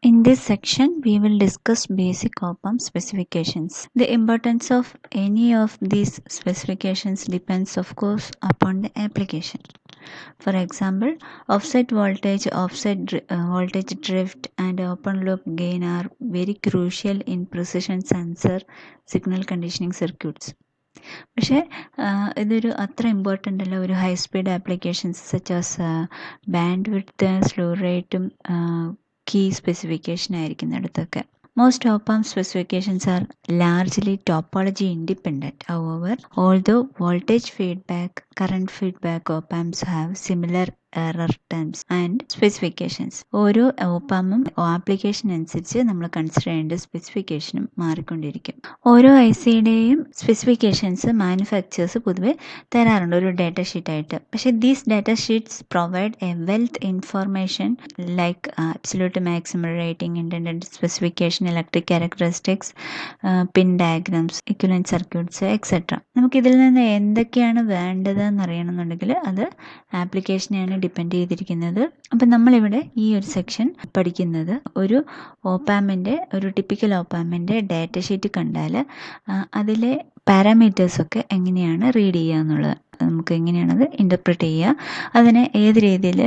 In this section, we will discuss basic op-amp specifications. The importance of any of these specifications depends, of course, upon the application. For example, offset voltage, voltage drift, and open loop gain are very crucial in precision sensor signal conditioning circuits. പക്ഷേ ഇതൊരു അത്ര important അല്ല ഒരു high speed applications such as band width, slow റേറ്റും key specification ആയിരിക്കുന്നിടത്തൊക്കെ. Most op-amp specifications are largely topology independent. However, although voltage feedback, current feedback op-amps have similar error terms and specifications. ഓരോ op-ampും application അനുസരിച്ച് നമ്മൾ consider ചെയ്യേണ്ട സ്പെസിഫിക്കേഷനും മാറിക്കൊണ്ടിരിക്കും. ഓരോ ICയുടെയും specifications manufacturers പൊതുവെ തരാറുണ്ട് ഒരു ഡാറ്റ ഷീറ്റായിട്ട്. പക്ഷേ these data sheets provide A wealth information like absolute maximum rating, intended specification, electric characteristics, pin diagrams, equivalent circuits etcetera. നമുക്കിതിൽ നിന്ന് എന്തൊക്കെയാണ് വേണ്ടതെന്ന് അറിയണമെന്നുണ്ടെങ്കിൽ അത് ആപ്ലിക്കേഷനെയാണ് ഡിപ്പെൻഡ് ചെയ്തിരിക്കുന്നത്. അപ്പം നമ്മളിവിടെ ഈ ഒരു സെക്ഷൻ പഠിക്കുന്നത് ഒരു ഓപ്പാമിൻ്റെ ഒരു ടിപ്പിക്കൽ ഓപ്പാമിൻ്റെ ഡാറ്റ ഷീറ്റ് കണ്ടാൽ അതിലെ പാരാമീറ്റേഴ്സൊക്കെ എങ്ങനെയാണ് റീഡ് ചെയ്യുക എന്നുള്ളത് നമുക്ക് എങ്ങനെയാണത് ഇൻ്റർപ്രറ്റ് ചെയ്യുക, അതിനെ ഏത് രീതിയിൽ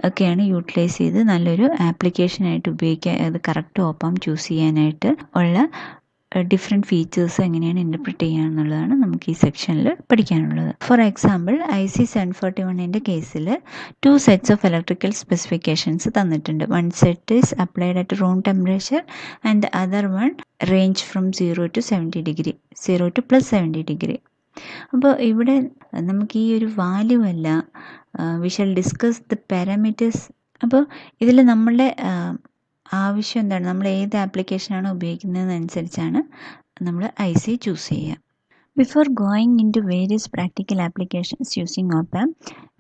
ഒക്കെയാണ് യൂട്ടിലൈസ് ചെയ്ത് നല്ലൊരു ആപ്ലിക്കേഷനായിട്ട് ഉപയോഗിക്കുക, അത് കറക്റ്റ് ഓപ്പാം ചൂസ് ചെയ്യാനായിട്ട് ഉള്ള ഡിഫറെൻറ്റ് ഫീച്ചേഴ്സ് എങ്ങനെയാണ് ഇൻ്റർപ്രറ്റ് ചെയ്യുക എന്നുള്ളതാണ് നമുക്ക് ഈ സെക്ഷനിൽ പഠിക്കാനുള്ളത്. ഫോർ എക്സാമ്പിൾ, IC 741ൻ്റെ കേസിൽ 2 sets ഓഫ് ഇലക്ട്രിക്കൽ സ്പെസിഫിക്കേഷൻസ് തന്നിട്ടുണ്ട്. 1 set is applied at room temperature and the other one range from 0 to 70 degree, 0 to +70 degree. അപ്പോൾ ഇവിടെ നമുക്ക് ഈ ഒരു വാല്യൂ അല്ല, we shall discuss the parameters. അപ്പോൾ ഇതിൽ നമ്മളുടെ ആവശ്യം എന്താണ്, നമ്മൾ ഏത് ആപ്ലിക്കേഷനാണ് ഉപയോഗിക്കുന്നതെന്നനുസരിച്ചാണ് നമ്മൾ IC ചൂസ് ചെയ്യുക. Before going into various practical applications using op-amp,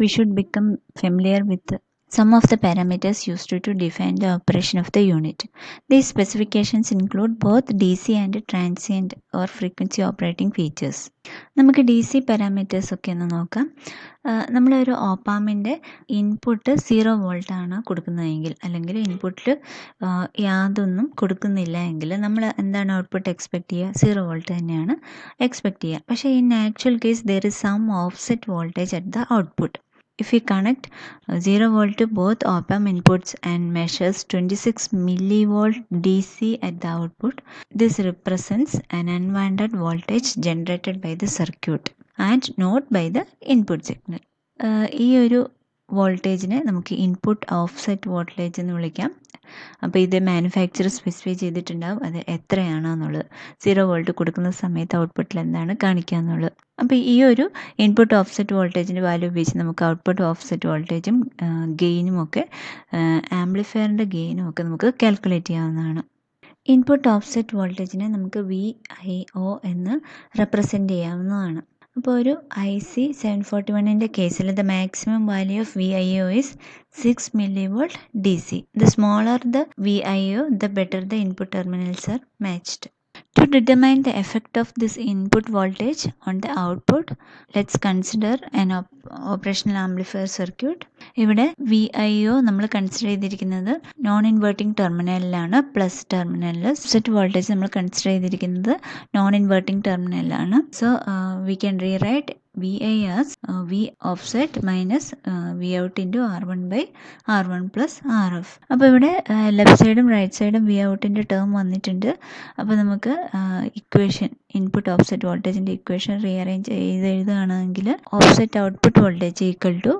we should become familiar with some of the parameters used to define the operation of the unit. These specifications include both DC and transient or frequency operating features. നമുക്ക് DC parameters ഒക്കെ ഒന്ന് നോക്കാം. നമ്മളൊരു ഓപ്പാമിൻ്റെ input 0 volt ആണ് കൊടുക്കുന്നതെങ്കിൽ, അല്ലെങ്കിൽ ഇൻപുട്ടിൽ യാതൊന്നും കൊടുക്കുന്നില്ല എങ്കിൽ നമ്മൾ എന്താണ് ഔട്ട്പുട്ട് എക്സ്പെക്റ്റ് ചെയ്യുക? 0 volt തന്നെയാണ് എക്സ്പെക്റ്റ് ചെയ്യുക. പക്ഷേ in actual case there is some offset voltage at the output. If we connect 0 volt to both op-amp inputs and measures 26 millivolt DC at the output, this represents an unwanted voltage generated by the circuit and not by the input signal. ഈ ഒരു വോൾട്ടേജിനെ നമുക്ക് input offset voltage എന്ന് വിളിക്കാം. അപ്പോൾ ഇത് manufacture specify ചെയ്തിട്ടുണ്ടാവും അത് എത്രയാണെന്നുള്ളത്. 0 volt കൊടുക്കുന്ന സമയത്ത് ഔട്ട്പുട്ടിൽ എന്താണ് കാണിക്കുക എന്നുള്ളത്. അപ്പോൾ ഈ ഒരു ഇൻപുട്ട് ഓഫ്സെറ്റ് വോൾട്ടേജിൻ്റെ വാല്യൂ ഉപയോഗിച്ച് നമുക്ക് ഔട്ട്പുട്ട് ഓഫ്സെറ്റ് വോൾട്ടേജും ഗെയിനും ഒക്കെ ആംപ്ലിഫയറിൻ്റെ ഗെയിനും ഒക്കെ നമുക്ക് കാൽക്കുലേറ്റ് ചെയ്യാവുന്നതാണ്. ഇൻപുട്ട് ഓഫ്സെറ്റ് വോൾട്ടേജിനെ നമുക്ക് VIO എന്ന് റെപ്രസെൻ്റ് ചെയ്യാവുന്നതാണ്. അപ്പോൾ ഒരു IC 741ൻ്റെ കേസിൽ the maximum value of VIO is 6 millivolt DC. The smaller the VIO, the better the input terminals are matched. To determine the effect of this input voltage on the output, let's consider an operational amplifier circuit. ഇവിടെ VIO നമ്മൾ consider ചെയ്തിരിക്കുന്നത് non inverting ടെർമിനലിലാണ്, plus ടെർമിനലിൽ. Offset voltage നമ്മൾ consider ചെയ്തിരിക്കുന്നത് non inverting ടെർമിനലിലാണ്. So we can rewrite VI as V offset minus Vout into R1 by R1 plus RF. അപ്പോൾ ഇവിടെ ലെഫ്റ്റ് സൈഡും റൈറ്റ് സൈഡും Voutൻ്റെ ടേം വന്നിട്ടുണ്ട്. അപ്പോൾ നമുക്ക് ഇക്വേഷൻ ഇൻപുട്ട് ഓഫ്സെറ്റ് വോൾട്ടേജിൻ്റെ ഇക്വേഷൻ റീഅറേഞ്ച് ചെയ്ത് എഴുതുകയാണെങ്കിൽ offset output voltage equal to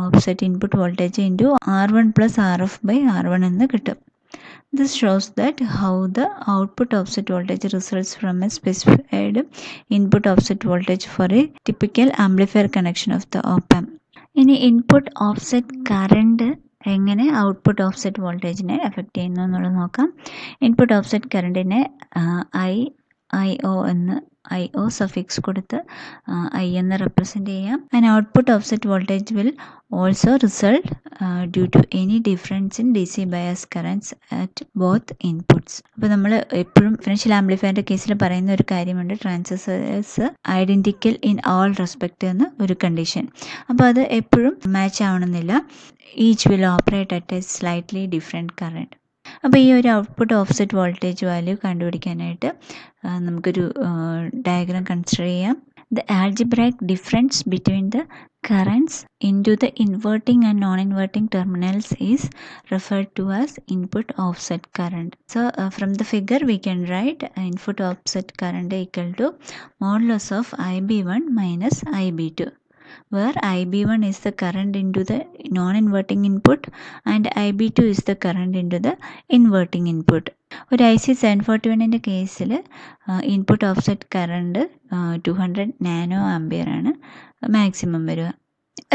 offset input voltage into R1 plus RF by R1 എന്ന് കിട്ടും. This shows that how the output offset voltage results from a specified input offset voltage for a typical amplifier connection of the op-amp. ഇനി input offset current എങ്ങനെ output offset വോൾട്ടേജിനെ effect ചെയ്യുന്നു എന്നുള്ളത് നോക്കാം. Input offset കറണ്ടിനെ IO എന്ന് IO suffix കൊടുത്ത് I എന്ന് റെപ്രസെൻ്റ് ചെയ്യാം. And output offset voltage will also result due to any difference in DC bias currents at both inputs. അപ്പോൾ നമ്മൾ എപ്പോഴും ഡിഫറൻഷ്യൽ ആംപ്ലിഫയറിൻ്റെ കേസിൽ പറയുന്ന ഒരു കാര്യമുണ്ട്, transistors identical in all respect എന്ന ഒരു കണ്ടീഷൻ. അപ്പോൾ അത് എപ്പോഴും മാച്ച് ആവണമെന്നില്ല. Each will operate at A slightly different current. അപ്പോൾ ഈ ഒരു ഔട്ട്പുട്ട് ഓഫ്സെറ്റ് വോൾട്ടേജ് വാല്യൂ കണ്ടുപിടിക്കാനായിട്ട് നമുക്കൊരു ഡയഗ്രാം കൺസിഡർ ചെയ്യാം. The algebraic difference between the currents into the inverting and non-inverting terminals is referred to as input offset current. So from the figure we can write input offset current equal to modulus of IB1 minus IB2, where IB1 is the current into the non-inverting input and IB2 is the current into the inverting input. ഒരു IC 741-ൻ്റെ കേസിൽ input offset current 200 nano ampere ആണ് maximum വരിക.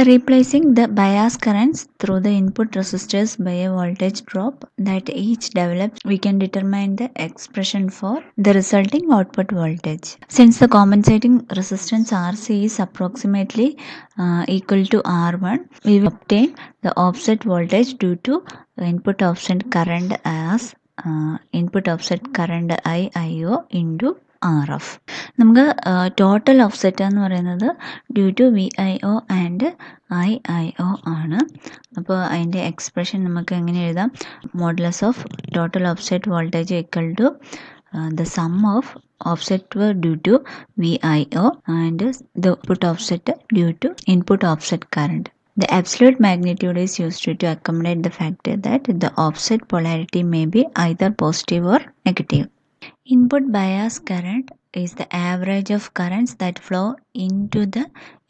Replacing the bias currents through the input resistors by a voltage drop that each develops, we can determine the expression for the resulting output voltage. Since the compensating resistance RC is approximately equal to R1, we will obtain the offset voltage due to input offset current as input offset current IO into RF. നമുക്ക് total offset എന്ന് പറയുന്നത് due to VIO and IIO ആണ്. അപ്പോൾ അതിൻ്റെ expression നമുക്ക് എങ്ങനെ എഴുതാം? Modulus of total offset voltage equal to the sum of offset were due to VIO and the output offset due to input offset current. The absolute magnitude is used to accommodate the fact that the offset polarity may be either positive or negative. Input bias current is the average of currents that flow into the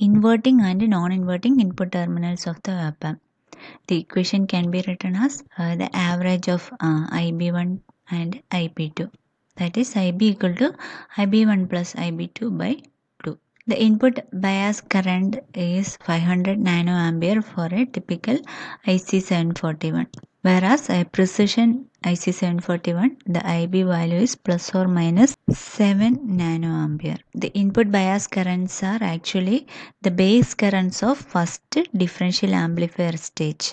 inverting and non-inverting input terminals of the op-amp. The equation can be written as the average of IB1 and IB2. That is IB equal to IB1 plus IB2 by 2. The input bias current is 500 nanoampere for a typical IC741. Whereas a precision IC741, the IB value is plus or minus 7 nanoampere. The input bias currents are actually the base currents of first differential amplifier stage.